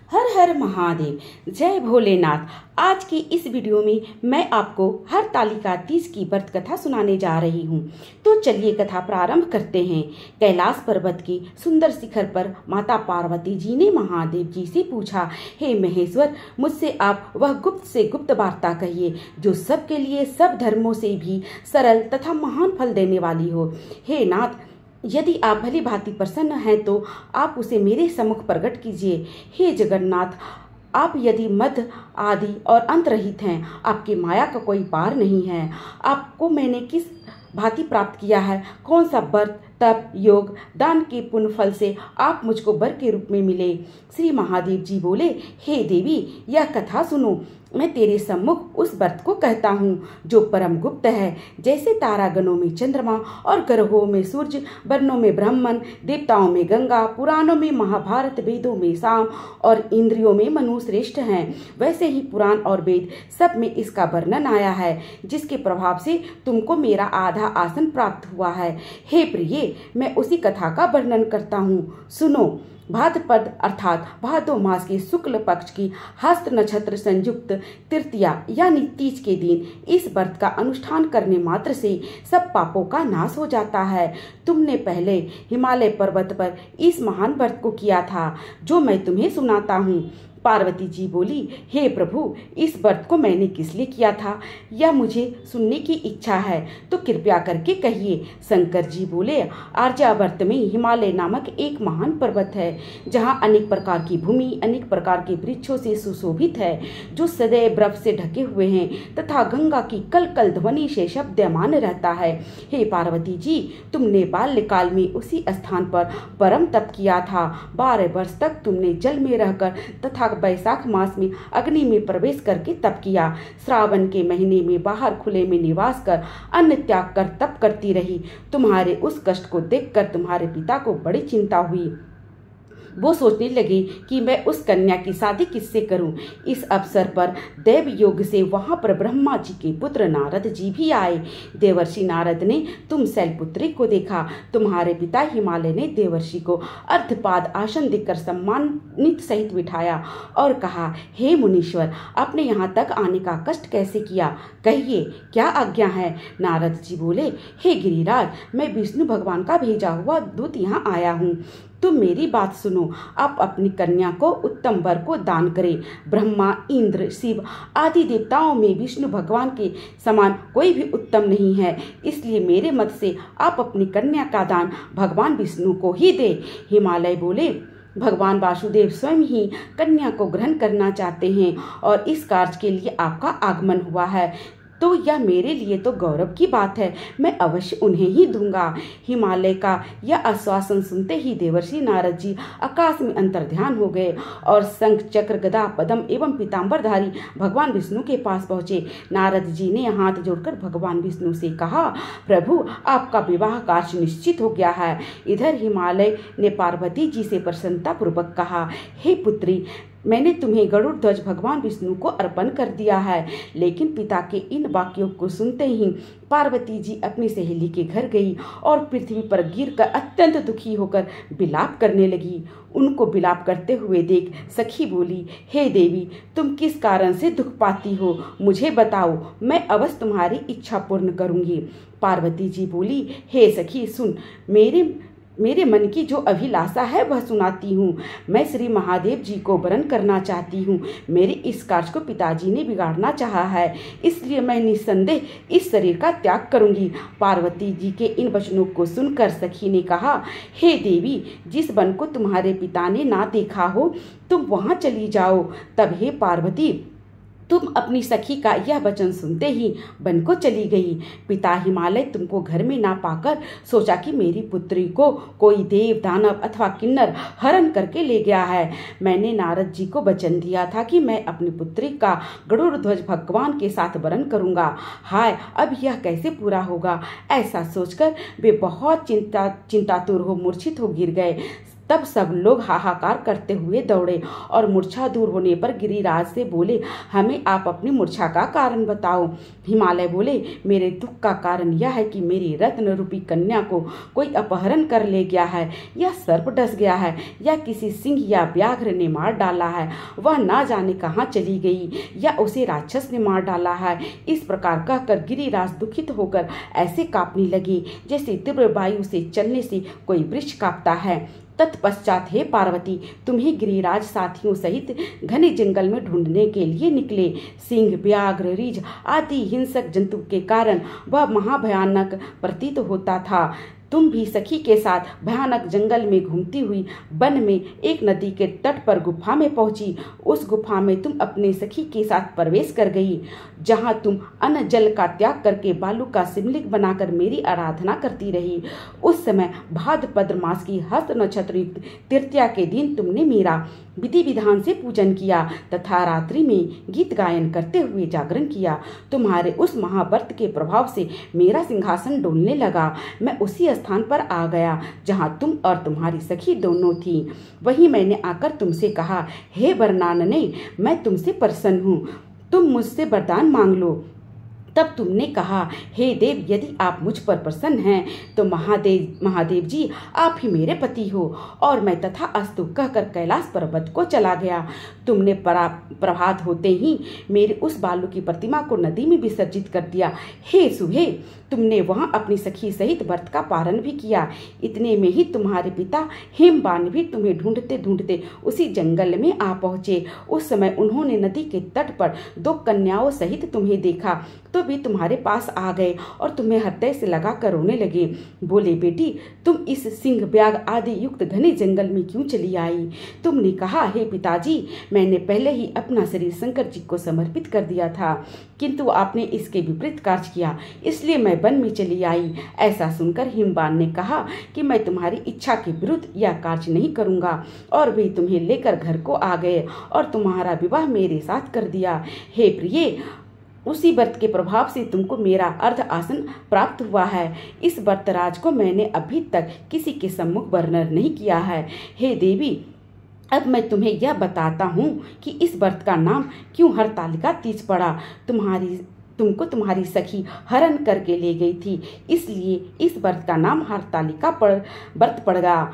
हर हर महादेव, जय भोलेनाथ। आज की इस वीडियो में मैं आपको हरतालिका तीज की व्रत कथा सुनाने जा रही हूँ। तो चलिए कथा प्रारंभ करते हैं। कैलाश पर्वत की सुंदर शिखर पर माता पार्वती जी ने महादेव जी से पूछा, हे महेश्वर, मुझसे आप वह गुप्त से गुप्त वार्ता कहिए जो सबके लिए सब धर्मों से भी सरल तथा महान फल देने वाली हो। हे नाथ, यदि आप भली भांति प्रसन्न हैं तो आप उसे मेरे सम्मुख प्रकट कीजिए। हे जगन्नाथ, आप यदि मध्य आदि और अंत रहित हैं, आपकी माया का कोई पार नहीं है। आपको मैंने किस भांति प्राप्त किया है, कौन सा व्रत तप योग दान के पुण्य फल से आप मुझको वर के रूप में मिले। श्री महादेव जी बोले, हे देवी, यह कथा सुनो। मैं तेरे सम्मुख उस व्रत को कहता हूँ जो परम गुप्त है। जैसे तारागणों में चंद्रमा और ग्रहों में सूर्य, वर्णों में ब्राह्मण, देवताओं में गंगा, पुराणों में महाभारत, वेदों में साम और इंद्रियों में मनु श्रेष्ठ हैं, वैसे ही पुराण और वेद सब में इसका वर्णन आया है, जिसके प्रभाव से तुमको मेरा आधा आसन प्राप्त हुआ है। हे प्रिय, मैं उसी कथा का वर्णन करता हूँ, सुनो। भाद्रपद अर्थात भादो मास के शुक्ल पक्ष की हस्त नक्षत्र संयुक्त तृतीया यानी तीज के दिन इस व्रत का अनुष्ठान करने मात्र से सब पापों का नाश हो जाता है। तुमने पहले हिमालय पर्वत पर इस महान व्रत को किया था जो मैं तुम्हें सुनाता हूँ। पार्वती जी बोली, हे प्रभु, इस व्रत को मैंने किस लिए किया था यह मुझे सुनने की इच्छा है, तो कृपया करके कहिए। शंकर जी बोले, आर्यावर्त में हिमालय नामक एक महान पर्वत है, जहाँ अनेक प्रकार की भूमि अनेक प्रकार के वृक्षों से सुशोभित है, जो सदैव बर्फ से ढके हुए हैं तथा गंगा की कल कल ध्वनि से शब्दमान रहता है। हे पार्वती जी, तुमने बाल्यकाल में उसी स्थान पर परम तप किया था। 12 वर्ष तक तुमने जल में रहकर तथा बैसाख मास में अग्नि में प्रवेश करके तप किया। श्रावण के महीने में बाहर खुले में निवास कर अन्न त्याग कर तप करती रही। तुम्हारे उस कष्ट को देखकर तुम्हारे पिता को बड़ी चिंता हुई। वो सोचने लगे कि मैं उस कन्या की शादी किससे करूं। इस अवसर पर देव योग से वहां पर ब्रह्मा जी के पुत्र नारद जी भी आए। देवर्षि नारद ने तुम शैलपुत्री को देखा। तुम्हारे पिता हिमालय ने देवर्षि को अर्धपाद आसन देकर सम्मानित सहित बिठाया और कहा, हे मुनीश्वर, आपने यहाँ तक आने का कष्ट कैसे किया, कहिए क्या आज्ञा है। नारद जी बोले, हे गिरिराज, मैं विष्णु भगवान का भेजा हुआ दूत यहाँ आया हूँ। तुम मेरी बात सुनो। आप अपनी कन्या को उत्तम वर को दान करें। ब्रह्मा, इंद्र, शिव आदि देवताओं में विष्णु भगवान के समान कोई भी उत्तम नहीं है, इसलिए मेरे मत से आप अपनी कन्या का दान भगवान विष्णु को ही दे। हिमालय बोले, भगवान वासुदेव स्वयं ही कन्या को ग्रहण करना चाहते हैं और इस कार्य के लिए आपका आगमन हुआ है, तो यह मेरे लिए तो गौरव की बात है। मैं अवश्य उन्हें ही दूंगा। हिमालय का यह आश्वासन सुनते ही देवर्षि नारद जी आकाश में अंतर्ध्यान हो गए और शंख चक्र गदा पद्म एवं पीताम्बरधारी भगवान विष्णु के पास पहुँचे। नारद जी ने हाथ जोड़कर भगवान विष्णु से कहा, प्रभु, आपका विवाह कार्य निश्चित हो गया है। इधर हिमालय ने पार्वती जी से प्रसन्नता पूर्वक कहा, हे पुत्री, मैंने तुम्हें गरुड़ ध्वज भगवान विष्णु को अर्पण कर दिया है। लेकिन पिता के इन वाक्यों को सुनते ही पार्वती जी अपनी सहेली के घर गई और पृथ्वी पर गिरकर अत्यंत दुखी होकर विलाप करने लगी। उनको विलाप करते हुए देख सखी बोली, हे देवी, तुम किस कारण से दुख पाती हो, मुझे बताओ, मैं अवश्य तुम्हारी इच्छा पूर्ण करूंगी। पार्वती जी बोली, हे सखी, सुन, मेरे मन की जो अभिलाषा है वह सुनाती हूँ। मैं श्री महादेव जी को वरण करना चाहती हूँ। मेरे इस कार्य को पिताजी ने बिगाड़ना चाहा है, इसलिए मैं निस्संदेह इस शरीर का त्याग करूँगी। पार्वती जी के इन वचनों को सुनकर सखी ने कहा, हे देवी, जिस वन को तुम्हारे पिता ने ना देखा हो तुम वहाँ चली जाओ। तब हे पार्वती, तुम अपनी सखी का यह वचन सुनते ही वन को चली गई। पिता हिमालय तुमको घर में ना पाकर सोचा कि मेरी पुत्री को कोई देव, दानव अथवा किन्नर हरण करके ले गया है। मैंने नारद जी को वचन दिया था कि मैं अपनी पुत्री का गरुड़ ध्वज भगवान के साथ वरण करूंगा। हाय, अब यह कैसे पूरा होगा। ऐसा सोचकर वे बहुत चिंतातुर हो मूर्छित हो गिर गए। तब सब लोग हाहाकार करते हुए दौड़े और मूर्छा दूर होने पर गिरिराज से बोले, हमें आप अपनी मूर्छा का कारण बताओ। हिमालय बोले, मेरे दुख का कारण यह है कि मेरी रत्न रूपी कन्या को कोई अपहरण कर ले गया है, या सर्प डस गया है, या किसी सिंह या व्याघ्र ने मार डाला है। वह ना जाने कहाँ चली गई, या उसे राक्षस ने मार डाला है। इस प्रकार कहकर गिरिराज दुखित होकर ऐसे कांपने लगे जैसे तीव्र वायु से चलने से कोई वृक्ष कांपता है। तत्पश्चात हे पार्वती, तुम्हें गिरिराज साथियों सहित घने जंगल में ढूंढने के लिए निकले। सिंह, व्याघ्र, रीछ आदि हिंसक जंतु के कारण वह महाभयानक प्रतीत होता था। तुम भी सखी के साथ भयानक जंगल में घूमती हुई वन में एक नदी के तट पर गुफा में पहुंची। उस गुफा में तुम अपने सखी के साथ प्रवेश कर गई, जहां तुम अन्न जल का त्याग करके बालू का शिवलिंग बनाकर मेरी आराधना करती रही। उस समय भाद्रपद मास की हस्त नक्षत्र युक्त तृतीया के दिन तुमने मेरा विधि विधान से पूजन किया तथा रात्रि में गीत गायन करते हुए जागरण किया। तुम्हारे उस महाव्रत के प्रभाव से मेरा सिंहासन डोलने लगा। मैं उसी स्थान पर आ गया जहां तुम और तुम्हारी सखी दोनों थी। वहीं मैंने आकर तुमसे कहा, हे वरनानने, मैं तुमसे प्रसन्न हूँ, तुम मुझसे वरदान मांग लो। तब तुमने कहा, हे देव, यदि आप मुझ पर प्रसन्न हैं तो महादेव जी आप ही मेरे पति हो। और मैं तथा अस्तु कहकर कैलाश पर्वत को चला गया। तुमने प्रभात होते ही मेरी उस बालू की प्रतिमा को नदी में विसर्जित कर दिया। हे सुहे, तुमने वहां अपनी सखी सहित व्रत का पारण भी किया। इतने में ही तुम्हारे पिता हेमबान भी तुम्हें ढूंढते ढूंढते उसी जंगल में आ पहुंचे। उस समय उन्होंने नदी के तट पर 2 कन्याओं सहित तुम्हें देखा तो भी तुम्हारे पास आ गए और तुम्हें हृदय से लगा कर रोने लगे। बोले, बेटी, तुम इस सिंह, व्याघ्र आदि युक्त घने जंगल में क्यों चली आई? तुमने कहा, हे पिताजी, मैंने पहले ही अपना शरीर शंकर जी को समर्पित कर दिया था, किंतु आपने इसके विपरीत कार्य किया, इसलिए मैं वन में चली आई। ऐसा सुनकर हिमबान ने कहा कि मैं तुम्हारी इच्छा के विरुद्ध यह कार्य नहीं करूंगा, और वे तुम्हें लेकर घर को आ गए और तुम्हारा विवाह मेरे साथ कर दिया। हे प्रिय, उसी व्रत के प्रभाव से तुमको मेरा अर्ध आसन प्राप्त हुआ है। इस व्रतराज को मैंने अभी तक किसी के सम्मुख वर्णन नहीं किया है। हे देवी, अब मैं तुम्हें यह बताता हूँ कि इस व्रत का नाम क्यों हरतालिका तीज पड़ा। तुमको तुम्हारी सखी हरण करके ले गई थी, इसलिए इस व्रत का नाम हरतालिका व्रत पड़ेगा।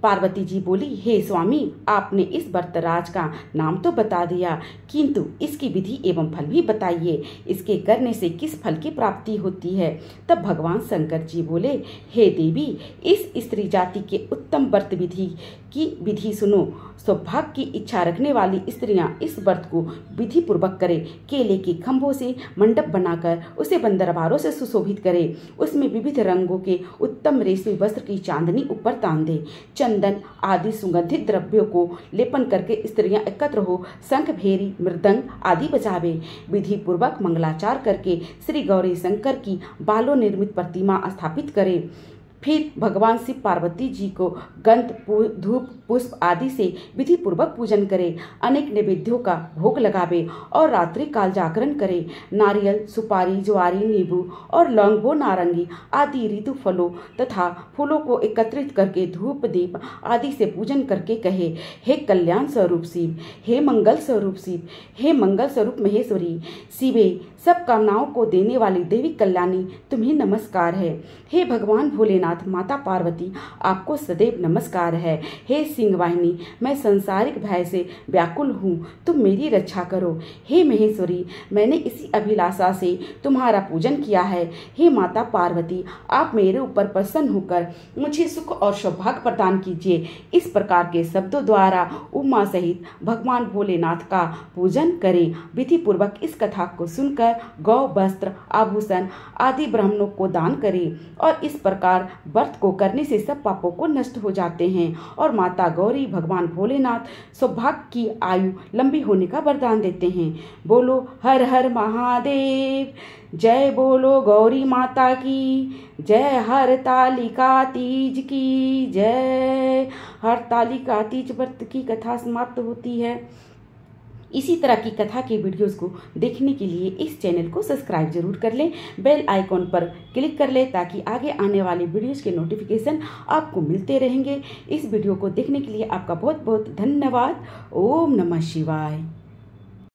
पार्वती जी बोली, हे स्वामी, आपने इस व्रतराज का नाम तो बता दिया, किंतु इसकी विधि एवं फल भी बताइए। इसके करने से किस फल की प्राप्ति होती है? तब भगवान शंकर जी बोले, हे देवी, इस स्त्री जाति के उत्तम व्रत विधि की विधि सुनो। सौभाग्य की इच्छा रखने वाली स्त्रियां इस व्रत को विधि पूर्वक करें। केले के खंभों से मंडप बनाकर उसे बंदरबारों से सुशोभित करें। उसमें विविध रंगों के उत्तम रेशमी वस्त्र की चांदनी ऊपर तान दे। चंदन आदि सुगंधित द्रव्यों को लेपन करके स्त्रियां एकत्र हो शंख, भेरी, मृदंग आदि बजावे। विधि पूर्वक मंगलाचार करके श्री गौरी शंकर की बालों निर्मित प्रतिमा स्थापित करें। फिर भगवान शिव पार्वती जी को गंध, धूप, पुष्प आदि से विधि पूर्वक पूजन करें। अनेक नैवेद्यों का भोग लगावे और रात्रि काल जागरण करें। नारियल, सुपारी, ज्वारी, नींबू और लौंग व नारंगी आदि ऋतु फलों तथा फूलों को एकत्रित करके धूप, दीप आदि से पूजन करके कहे, हे कल्याण स्वरूप शिव, हे मंगल स्वरूप शिव, हे मंगल स्वरूप महेश्वरी, शिवे, सब कामनाओं को देने वाली देवी कल्याणी, तुम्हें नमस्कार है। हे भगवान भोलेनाथ, माता पार्वती, आपको सदैव नमस्कार है। हे सिंह वाहिनी, मैं संसारिक भय से व्याकुल हूँ, तुम मेरी रक्षा करो। हे महेश्वरी, मैंने इसी अभिलाषा से तुम्हारा पूजन किया है। हे माता पार्वती, आप मेरे ऊपर प्रसन्न होकर मुझे सुख और सौभाग्य प्रदान कीजिए। इस प्रकार के शब्दों द्वारा उमा सहित भगवान भोलेनाथ का पूजन करें। विधि पूर्वक इस कथा को सुनकर गौ, वस्त्र, आभूषण आदि ब्राह्मणों को दान करें और इस प्रकार व्रत को करने से सब पापों को नष्ट हो जाते हैं और माता गौरी, भगवान भोलेनाथ सौभाग्य की आयु लंबी होने का वरदान देते हैं। बोलो हर हर महादेव, जय बोलो गौरी माता की जय, हरतालिका तीज की जय। हरतालिका तीज व्रत की कथा समाप्त होती है। इसी तरह की कथा के वीडियोस को देखने के लिए इस चैनल को सब्सक्राइब जरूर कर लें, बेल आइकॉन पर क्लिक कर लें ताकि आगे आने वाले वीडियोस के नोटिफिकेशन आपको मिलते रहेंगे। इस वीडियो को देखने के लिए आपका बहुत बहुत धन्यवाद। ओम नमः शिवाय।